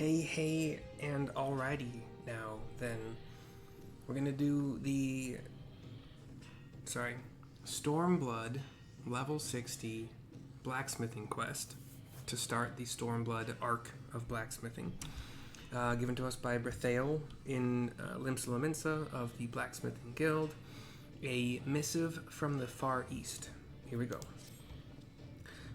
Hey, and alrighty now, then. We're gonna do the... Stormblood, level 60, blacksmithing quest to start the Stormblood arc of blacksmithing. Given to us by Brithael in Limsa of the Blacksmithing Guild. A missive from the Far East. Here we go.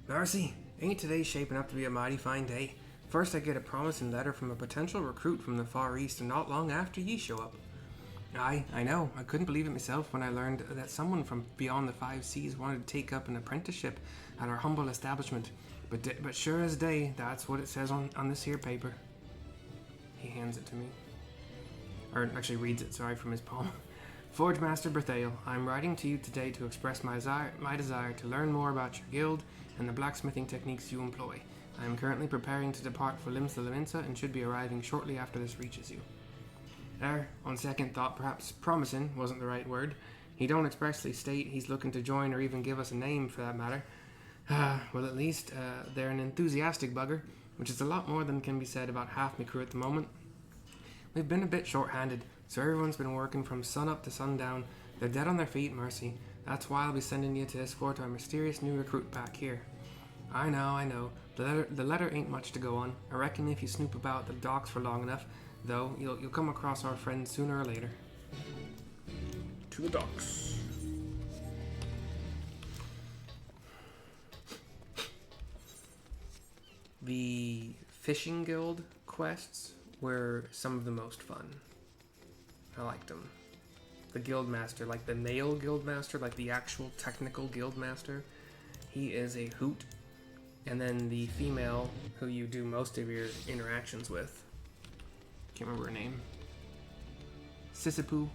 Mercy, ain't today shaping up to be a mighty fine day? First I get a promising letter from a potential recruit from the Far East, and not long after ye show up. I know. I couldn't believe it myself when I learned that someone from beyond the 5 seas wanted to take up an apprenticeship at our humble establishment. But sure as day, that's what it says on this here paper. He hands it to me. Or actually reads it, from his palm. Forge Master Brithael, I'm writing to you today to express my desire to learn more about your guild and the blacksmithing techniques you employ. I am currently preparing to depart for Limsa and should be arriving shortly after this reaches you. On second thought, perhaps promising wasn't the right word. He don't expressly state he's looking to join or even give us a name for that matter. Well, at least they're an enthusiastic bugger, which is a lot more than can be said about half my crew at the moment. We've been a bit short-handed, so everyone's been working from sun up to sundown. They're dead on their feet, Mercy. That's why I'll be sending you to escort our mysterious new recruit back here. I know. The letter ain't much to go on. I reckon if you snoop about the docks for long enough, though, you'll come across our friends sooner or later. To the docks. The Fishing Guild quests were some of the most fun. I liked them. The Guildmaster, like the male Guildmaster, like the actual technical Guildmaster, he is a hoot. And then the female, who you do most of your interactions with, can't remember her name. Sissipu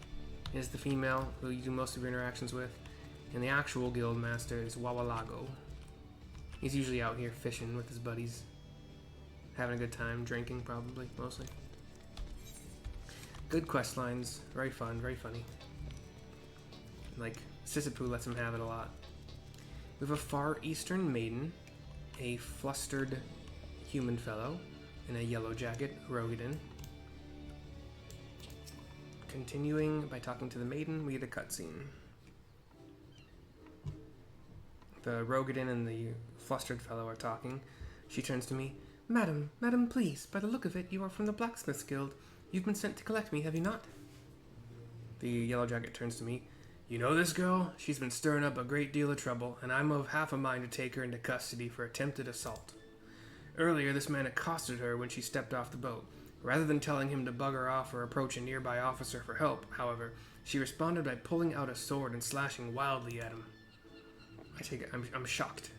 is the female who you do most of your interactions with. And the actual Guildmaster is Wawalago. He's usually out here fishing with his buddies. Having a good time, drinking probably, mostly. Good quest lines, very fun, very funny. Like, Sissipu lets him have it a lot. We have a Far Eastern maiden, a flustered human fellow, in a yellow jacket, Rogadin. Continuing by talking to the maiden, we get a cutscene. The Rogadin and the flustered fellow are talking. She turns to me. Madam, please, by the look of it, you are from the Blacksmith Guild. You've been sent to collect me, have you not? The yellow jacket turns to me. You know this girl? She's been stirring up a great deal of trouble, and I'm of half a mind to take her into custody for attempted assault. Earlier, this man accosted her when she stepped off the boat. Rather than telling him to bugger off or approach a nearby officer for help, however, she responded by pulling out a sword and slashing wildly at him. I take it, I'm shocked.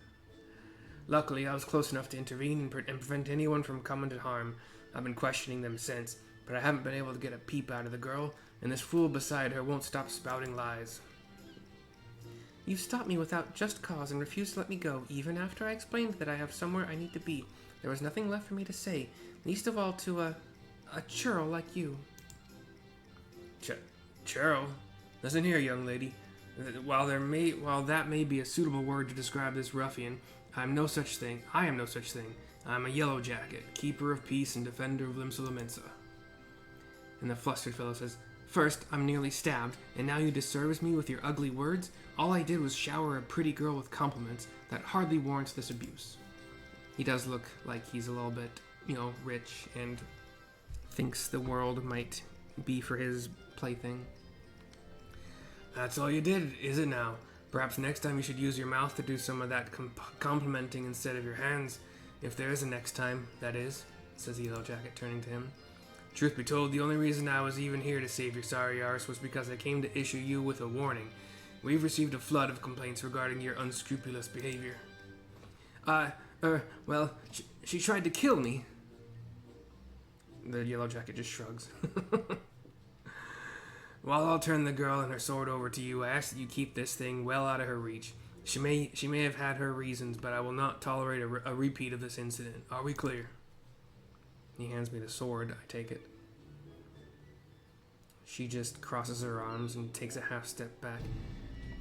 Luckily, I was close enough to intervene and prevent anyone from coming to harm. I've been questioning them since, but I haven't been able to get a peep out of the girl, and this fool beside her won't stop spouting lies. You stopped me without just cause and refused to let me go, even after I explained that I have somewhere I need to be. There was nothing left for me to say, least of all to a churl like you. Churl? Listen here, young lady. While that may be a suitable word to describe this ruffian, I am no such thing. I am a yellow jacket, keeper of peace and defender of Limsa. And the flustered fellow says, First, I'm nearly stabbed, and now you disservice me with your ugly words? All I did was shower a pretty girl with compliments. That hardly warrants this abuse. He does look like he's a little bit, rich and thinks the world might be for his plaything. That's all you did, is it now? Perhaps next time you should use your mouth to do some of that complimenting instead of your hands. If there is a next time, that is, says the yellow jacket, turning to him. Truth be told, the only reason I was even here to save your sorry arse was because I came to issue you with a warning. We've received a flood of complaints regarding your unscrupulous behavior. She tried to kill me. The yellow jacket just shrugs. While I'll turn the girl and her sword over to you, I ask that you keep this thing well out of her reach. She may have had her reasons, but I will not tolerate a repeat of this incident. Are we clear? He hands me the sword. I take it. She just crosses her arms and takes a half step back.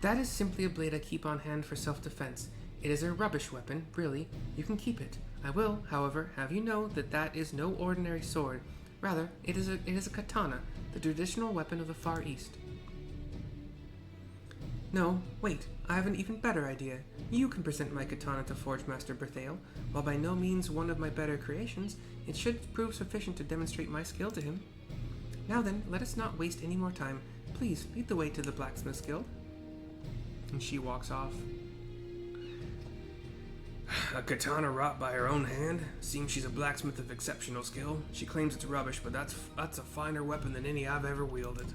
That is simply a blade I keep on hand for self-defense. It is a rubbish weapon, really. You can keep it. I will, however, have you know that that is no ordinary sword. Rather, it is a katana, the traditional weapon of the Far East. No, wait, I have an even better idea. You can present my katana to Forge Master Brithael. While by no means one of my better creations, it should prove sufficient to demonstrate my skill to him. Now then, let us not waste any more time. Please, lead the way to the Blacksmith Guild. And she walks off. A katana wrought by her own hand? Seems she's a blacksmith of exceptional skill. She claims it's rubbish, but that's a finer weapon than any I've ever wielded.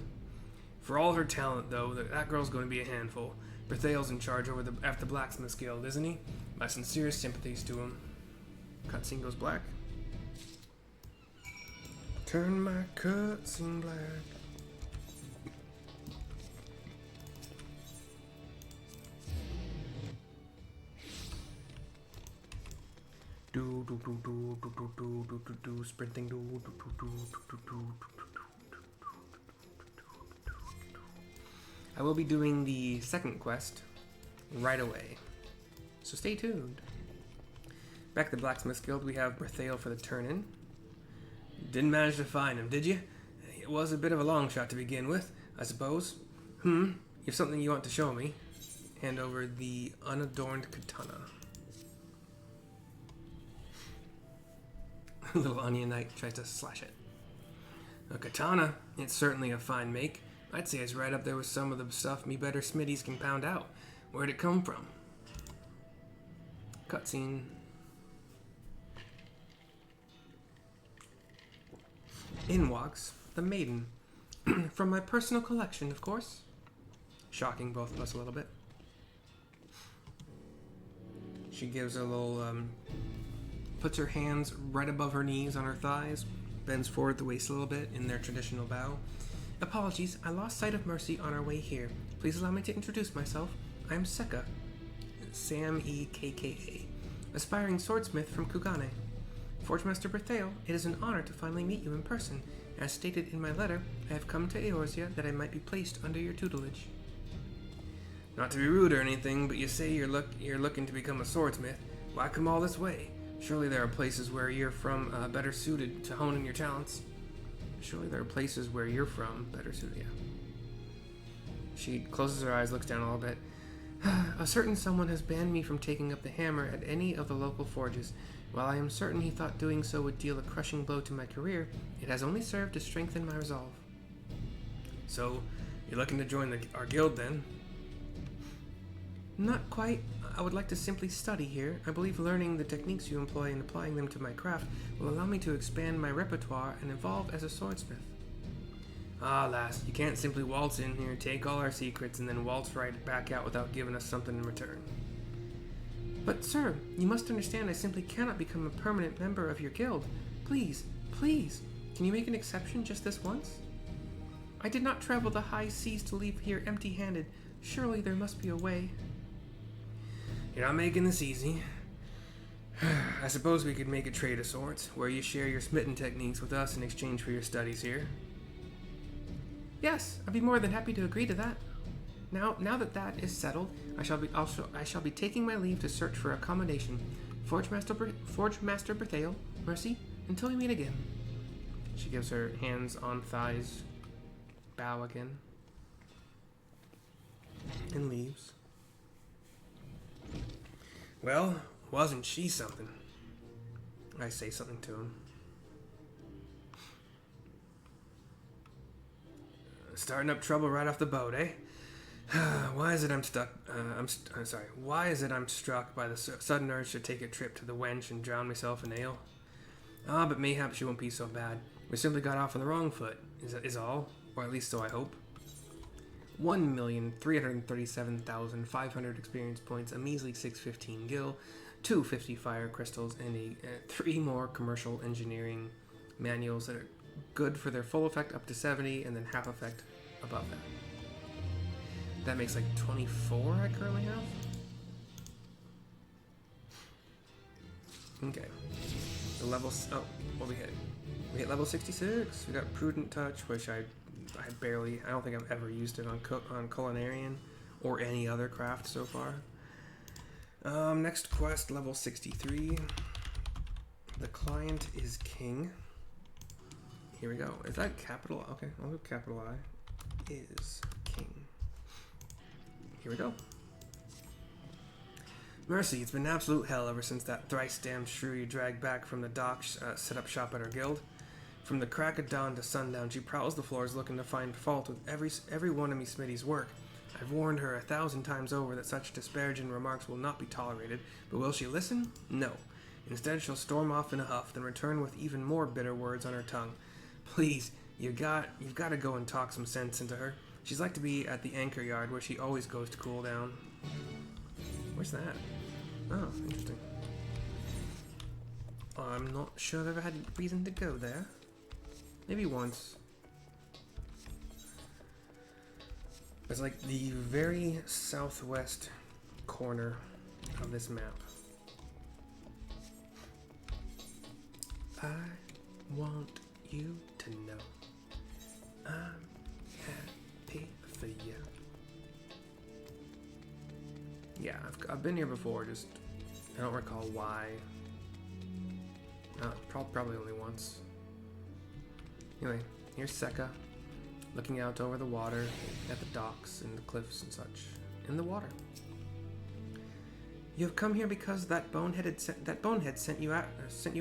For all her talent, though, that girl's going to be a handful. Brithael's in charge over at the Blacksmith Guild, isn't he? My sincerest sympathies to him. Cutscene goes black. Turn my cutscene black. Sprinting. I will be doing the second quest right away, so stay tuned. Back at the Blacksmith Guild, we have Brithael for the turn-in. Didn't manage to find him, did you? It was a bit of a long shot to begin with, I suppose. You have something you want to show me? Hand over the unadorned katana. Little onion knight tries to slash it. A katana? It's certainly a fine make. I'd say it's right up there with some of the stuff me better smithies can pound out. Where'd it come from? Cutscene. In walks the maiden. From my personal collection, of course. Shocking both of us a little bit. She gives a little, puts her hands right above her knees on her thighs, bends forward the waist a little bit in their traditional bow. Apologies, I lost sight of Mercy on our way here. Please allow me to introduce myself. I am Sekka, Sam E.K.K.A., aspiring swordsmith from Kugane. Forgemaster Brithael, it is an honor to finally meet you in person. As stated in my letter, I have come to Eorzea that I might be placed under your tutelage. Not to be rude or anything, but you say you're looking to become a swordsmith. Why come all this way? Surely there are places where you're from better suited to hone in your talents. Surely there are places where you're from better suited, yeah. She closes her eyes, looks down a little bit. A certain someone has banned me from taking up the hammer at any of the local forges. While I am certain he thought doing so would deal a crushing blow to my career, it has only served to strengthen my resolve. So, you're looking to join our guild then? Not quite. I would like to simply study here. I believe learning the techniques you employ and applying them to my craft will allow me to expand my repertoire and evolve as a swordsmith. Ah, lass, you can't simply waltz in here, take all our secrets, and then waltz right back out without giving us something in return. But, sir, you must understand I simply cannot become a permanent member of your guild. Please, can you make an exception just this once? I did not travel the high seas to leave here empty-handed. Surely there must be a way. You're not making this easy. I suppose we could make a trade of sorts, where you share your smitten techniques with us in exchange for your studies here. Yes, I'd be more than happy to agree to that. Now that that is settled, I shall be taking my leave to search for accommodation. Forgemaster Brithael, Mercy, until we meet again. She gives her hands on thighs, bow again, and leaves. Well, wasn't she something? I say something to him. Starting up trouble right off the boat, eh? Why is it I'm stuck? Why is it I'm struck by the sudden urge to take a trip to the wench and drown myself in ale? But mayhap she won't be so bad. We simply got off on the wrong foot, is all, or at least so I hope. 1,337,500 experience points, a measly 615 gil, 250 fire crystals, and 3 more commercial engineering manuals that are good for their full effect up to 70, and then half effect above that. That makes like 24 I currently have. Okay. The levels. Oh, what we hit? We hit level 66. We got Prudent Touch, which I don't think I've ever used it on Culinarian or any other craft so far. Next quest, level 63. The client is king. Here we go. Is that capital? Okay, I'll do capital I. Is king. Here we go. Mercy, it's been absolute hell ever since that thrice damned shrew you dragged back from the docks set up shop at our guild. From the crack of dawn to sundown, she prowls the floors looking to find fault with every one of me Smitty's work. I've warned her 1,000 times over that such disparaging remarks will not be tolerated, but will she listen? No. Instead, she'll storm off in a huff, then return with even more bitter words on her tongue. Please, you've got to go and talk some sense into her. She's like to be at the anchor yard where she always goes to cool down. Where's that? Oh, interesting. I'm not sure I've ever had reason to go there. Maybe once. It's like the very southwest corner of this map. I want you to know I'm happy for you. Yeah, I've been here before, just I don't recall why. Probably only once. Anyway, here's Sekka, looking out over the water, at the docks and the cliffs and such. In the water. You have come here because that bonehead sent you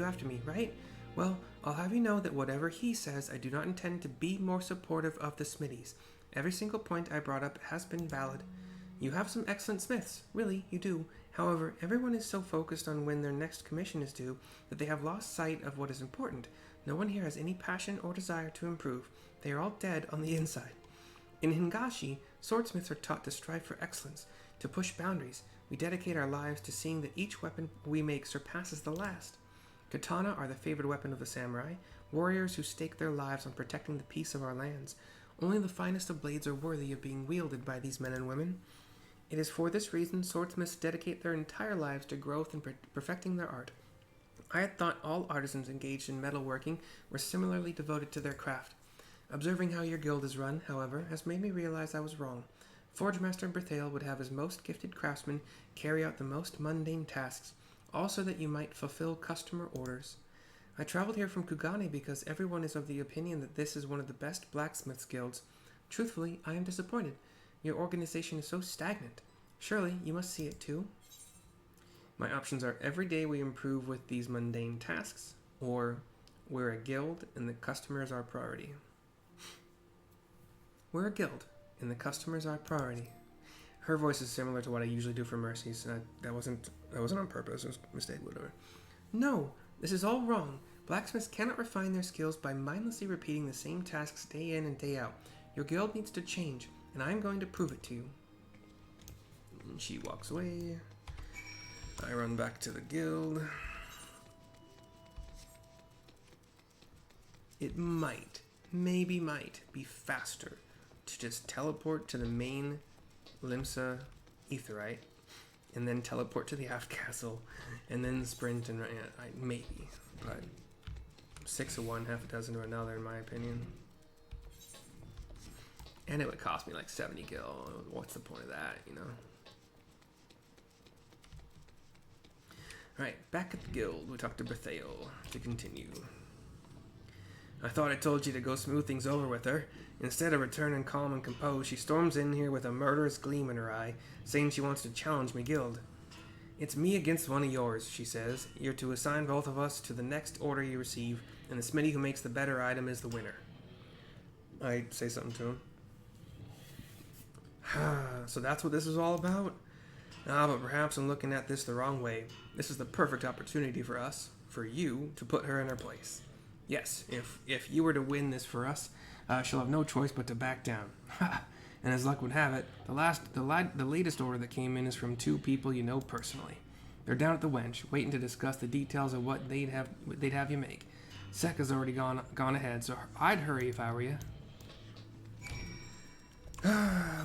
after me, right? Well, I'll have you know that whatever he says, I do not intend to be more supportive of the Smitties. Every single point I brought up has been valid. You have some excellent smiths, really, you do. However, everyone is so focused on when their next commission is due that they have lost sight of what is important. No one here has any passion or desire to improve. They are all dead on the inside. In Hingashi, swordsmiths are taught to strive for excellence, to push boundaries. We dedicate our lives to seeing that each weapon we make surpasses the last. Katana are the favored weapon of the samurai, warriors who stake their lives on protecting the peace of our lands. Only the finest of blades are worthy of being wielded by these men and women. It is for this reason swordsmiths dedicate their entire lives to growth and perfecting their art. I had thought all artisans engaged in metalworking were similarly devoted to their craft. Observing how your guild is run, however, has made me realize I was wrong. Forgemaster Brithael would have his most gifted craftsmen carry out the most mundane tasks, also that you might fulfill customer orders. I traveled here from Kugane because everyone is of the opinion that this is one of the best blacksmiths guilds. Truthfully, I am disappointed. Your organization is so stagnant. Surely, you must see it too. My options are every day we improve with these mundane tasks, or we're a guild and the customer is our priority. We're a guild and the customer is our priority. Her voice is similar to what I usually do for Mercy's. That wasn't on purpose. It was a mistake, whatever. No, this is all wrong. Blacksmiths cannot refine their skills by mindlessly repeating the same tasks day in and day out. Your guild needs to change, and I'm going to prove it to you. And she walks away. I run back to the guild. It might be faster to just teleport to the main Limsa Aetheryte, and then teleport to the aft castle, and then sprint and maybe, but 6 of one, half a dozen of another, in my opinion. And it would cost me like 70 gil. What's the point of that, you know? Alright, back at the guild, we talk to Brithael to continue. I thought I told you to go smooth things over with her. Instead of returning calm and composed, she storms in here with a murderous gleam in her eye, saying she wants to challenge me guild. It's me against one of yours, she says. You're to assign both of us to the next order you receive, and the smithy who makes the better item is the winner. I say something to him. So that's what this is all about? But perhaps I'm looking at this the wrong way. This is the perfect opportunity for us, for you, to put her in her place. Yes, if you were to win this for us, she'll have no choice but to back down. And as luck would have it, the latest order that came in is from 2 people you know personally. They're down at the Wench, waiting to discuss the details of what they'd have you make. Sekka's already gone ahead, so I'd hurry if I were you.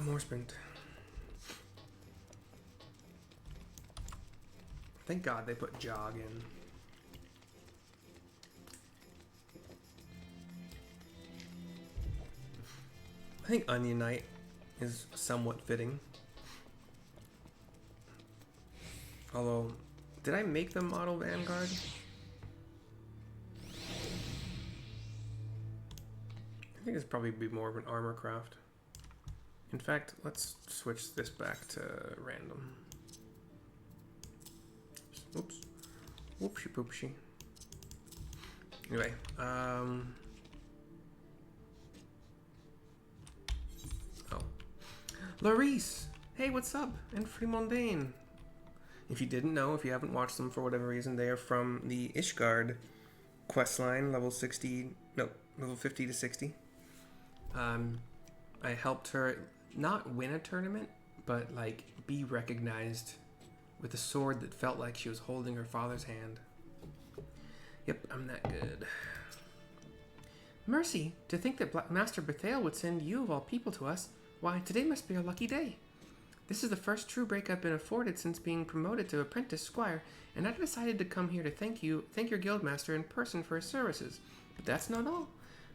More sprint. Thank God they put jog in. I think Onion Knight is somewhat fitting. Although, did I make the model Vanguard? think this probably be more of an armor craft. In fact, let's switch this back to random. Oops. Whoopsie poopsie. Anyway, oh. Larice! Hey, what's up? And Fremondaine. If you didn't know, if you haven't watched them for whatever reason, they are from the Ishgard questline, level 50 to 60. I helped her not win a tournament, but like be recognized with a sword that felt like she was holding her father's hand. Yep, I'm that good. Mercy, to think that Master Brithael would send you of all people to us. Why, today must be a lucky day. This is the first true break I've been afforded since being promoted to apprentice squire, and I decided to come here to thank your guildmaster in person for his services. But that's not all.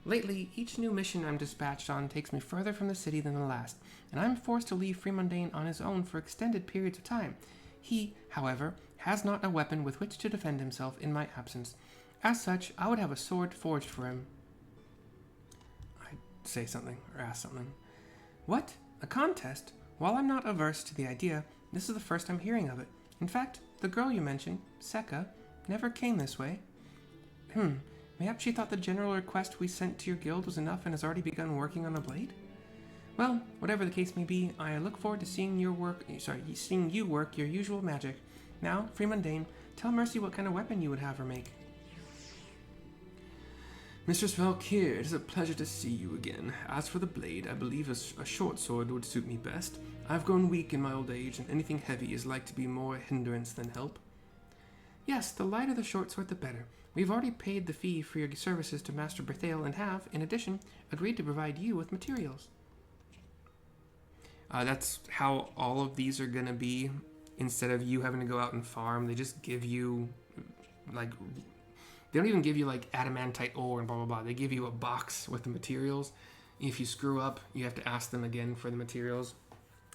Lately, each new mission I'm dispatched on takes me further from the city than the last, and I'm forced to leave Fremondaine on his own for extended periods of time. He, however, has not a weapon with which to defend himself in my absence. As such, I would have a sword forged for him. I'd say something, or ask something. What? A contest? While I'm not averse to the idea, this is the first I'm hearing of it. In fact, the girl you mentioned, Seka, never came this way. Mayhap she thought the general request we sent to your guild was enough and has already begun working on a blade? Well, whatever the case may be, I look forward to seeing you work your usual magic. Now, Fremondaine, tell Mercy what kind of weapon you would have her make. Mistress Valkyr, it is a pleasure to see you again. As for the blade, I believe a short sword would suit me best. I've grown weak in my old age, and anything heavy is like to be more a hindrance than help. Yes, the lighter the short sword, the better. We've already paid the fee for your services to Master Brithael and have, in addition, agreed to provide you with materials. That's how all of these are going to be. Instead of you having to go out and farm, they just give you, like... They don't even give you, like, adamantite ore and blah, blah, blah. They give you a box with the materials. If you screw up, you have to ask them again for the materials.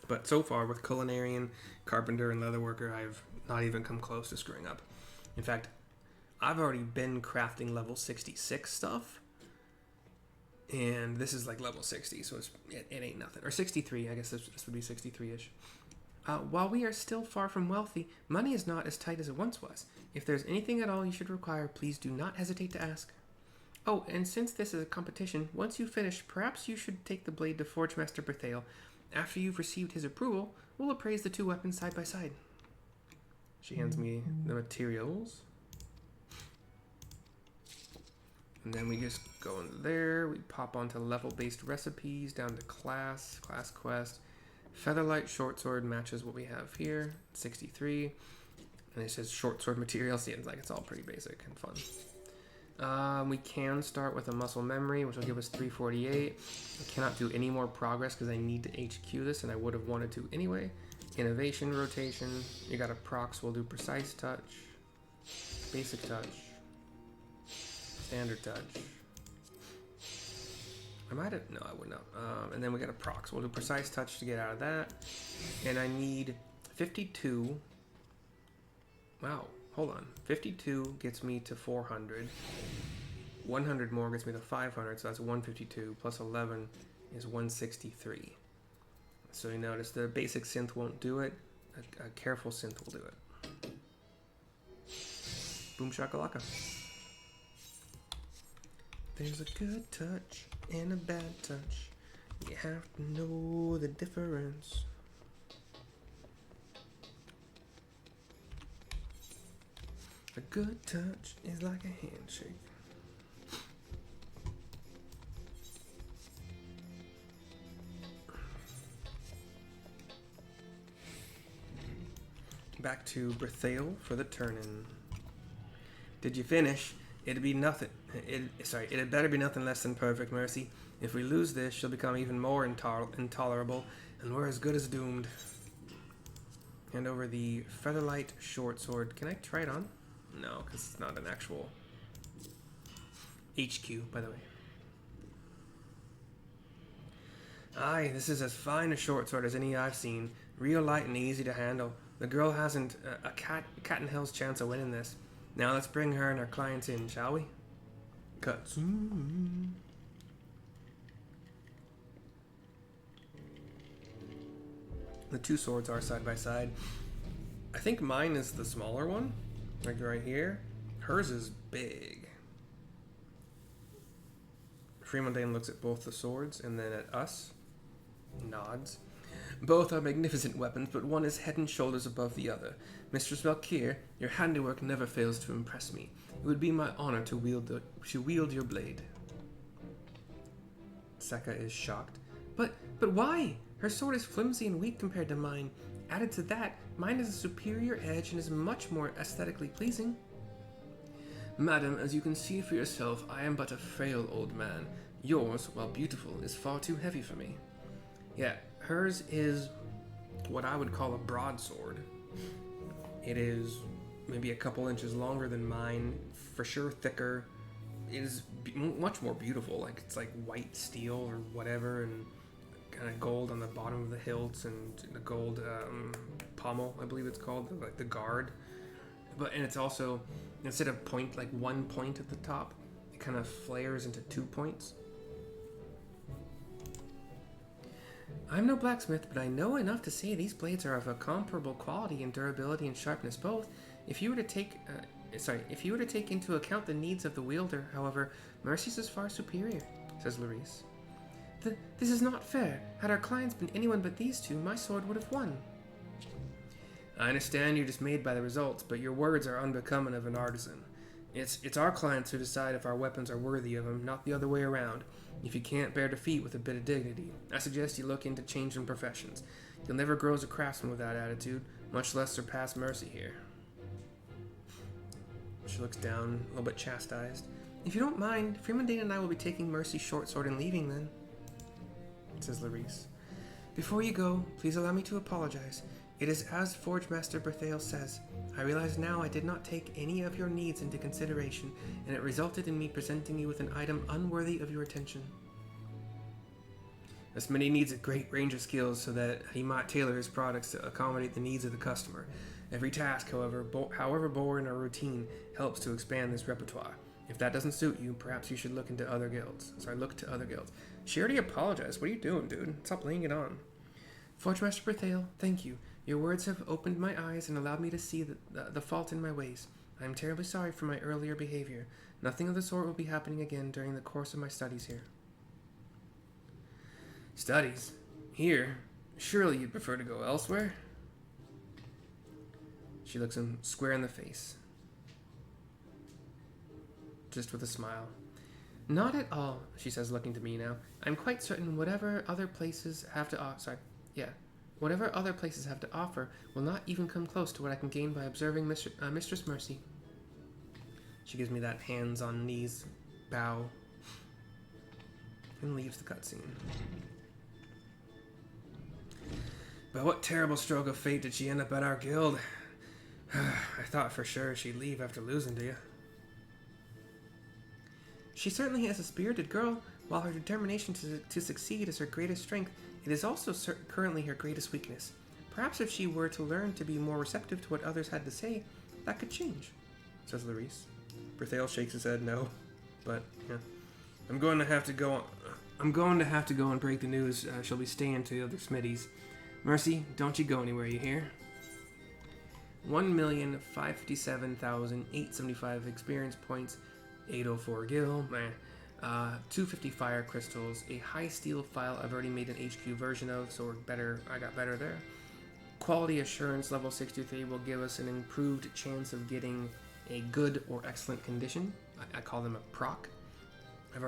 But so far, with culinarian, carpenter, and leatherworker, I've not even come close to screwing up. In fact, I've already been crafting level 66 stuff. And this is, like, level 60, so it ain't nothing. Or 63, I guess this would be 63-ish. While we are still far from wealthy, money is not as tight as it once was. If there's anything at all you should require, please do not hesitate to ask. Oh, and since this is a competition, once you finish, perhaps you should take the blade to Forge Master Brithael. After you've received his approval, we'll appraise the two weapons side by side. She hands me the materials. And then we just go into there. We pop onto level-based recipes, down to class quest. Featherlight short sword matches what we have here, 63. And it says short sword material. See, it's like it's all pretty basic and fun. We can start with a muscle memory, which will give us 348. I cannot do any more progress because I need to HQ this, and I would have wanted to anyway. Innovation rotation. You got a procs. We'll do precise touch, basic touch, standard touch. I might have, no, I would not. And then we got a procs. We'll do precise touch to get out of that. And I need 52. Wow, hold on. 52 gets me to 400. 100 more gets me to 500, so that's 152. Plus 11 is 163. So you notice the basic synth won't do it. A careful synth will do it. Boom shakalaka. There's a good touch and a bad touch. You have to know the difference. A good touch is like a handshake. Back to Brithael for the turn-in. Did you finish? It'd be nothing. It'd better be nothing less than perfect, Mercy. If we lose this, she'll become even more intolerable, and we're as good as doomed. Hand over the Featherlight short sword. Can I try it on? No, because it's not an actual HQ, by the way. Aye, this is as fine a short sword as any I've seen. Real light and easy to handle. The girl hasn't a cat in hell's chance of winning this. Now let's bring her and our clients in, shall we? Cuts. The two swords are side by side. I think mine is the smaller one, like right here. Hers is big. Freemundane looks at both the swords and then at us. Nods. Both are magnificent weapons, but one is head and shoulders above the other. Mistress Valkyr, your handiwork never fails to impress me. It would be my honor to wield your blade. Sekka is shocked. But why? Her sword is flimsy and weak compared to mine. Added to that, mine has a superior edge and is much more aesthetically pleasing. Madam, as you can see for yourself, I am but a frail old man. Yours, while beautiful, is far too heavy for me. Yeah, hers is what I would call a broadsword. It is maybe a couple inches longer than mine, for sure thicker. It is much more beautiful, like it's like white steel or whatever, and kind of gold on the bottom of the hilts and the gold pommel, I believe it's called, like the guard. And it's also, instead of like 1 point at the top, it kind of flares into 2 points. I'm no blacksmith, but I know enough to say these blades are of a comparable quality in durability and sharpness both. If you were to take into account the needs of the wielder, however, Mercy's is far superior, says Larice. This is not fair. Had our clients been anyone but these two, my sword would have won. I understand you're dismayed by the results, but your words are unbecoming of an artisan. It's our clients who decide if our weapons are worthy of them, not the other way around. If you can't bear defeat with a bit of dignity, I suggest you look into changing professions. You'll never grow as a craftsman with that attitude, much less surpass Mercy here. She looks down, a little bit chastised. If you don't mind, Freemundane and I will be taking Mercy's short sword and leaving then, says Larice. Before you go, please allow me to apologize. It is as Forge Master Brithael says. I realize now I did not take any of your needs into consideration, and it resulted in me presenting you with an item unworthy of your attention. The Smithy needs a great range of skills so that he might tailor his products to accommodate the needs of the customer. Every task, however boring or routine, helps to expand this repertoire. If that doesn't suit you, perhaps you should look to other guilds. She already apologized. What are you doing, dude? Stop laying it on. Forge Master Brithael, thank you. Your words have opened my eyes and allowed me to see the fault in my ways. I am terribly sorry for my earlier behavior. Nothing of the sort will be happening again during the course of my studies here. Studies? Here? Surely you'd prefer to go elsewhere? She looks him square in the face, just with a smile. Not at all, she says, looking to me now. I'm quite certain whatever other places have to offer will not even come close to what I can gain by observing Mistress Mercy. She gives me that hands on knees bow and leaves the cutscene. But what terrible stroke of fate did she end up at our guild? I thought for sure she'd leave after losing to you. She certainly is a spirited girl. While her determination to succeed is her greatest strength, it is also currently her greatest weakness. Perhaps if she were to learn to be more receptive to what others had to say, that could change, says Larice. Brithael shakes his head no, but yeah. I'm going to have to go and break the news. She'll be staying to the other Smithies. Mercy, don't you go anywhere, you hear? 1,557,875 experience points, 804 gil, 250 fire crystals, a high steel file I've already made an HQ version of, so I got better there. Quality assurance level 63 will give us an improved chance of getting a good or excellent condition. I call them a proc. I've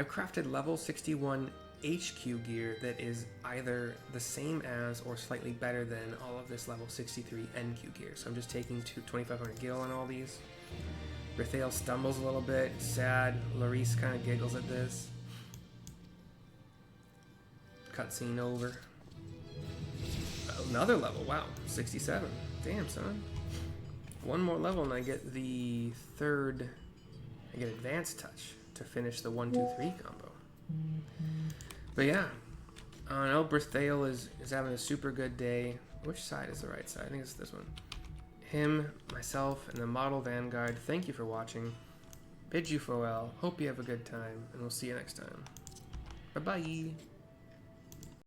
crafted level 61 HQ gear that is either the same as or slightly better than all of this level 63 NQ gear. So I'm just taking 2,500 gil on all these. Brithael stumbles a little bit, sad. Larice kind of giggles at this. Cutscene over. Another level, wow, 67. Damn, son. One more level and I get the third. I get advanced touch to finish the 1, 2, 3 combo. But yeah, I know Brithael is having a super good day. Which side is the right side? I think it's this one. Him, myself, and the Model Vanguard, thank you for watching. Bid you farewell. Hope you have a good time, and we'll see you next time. Bye-bye.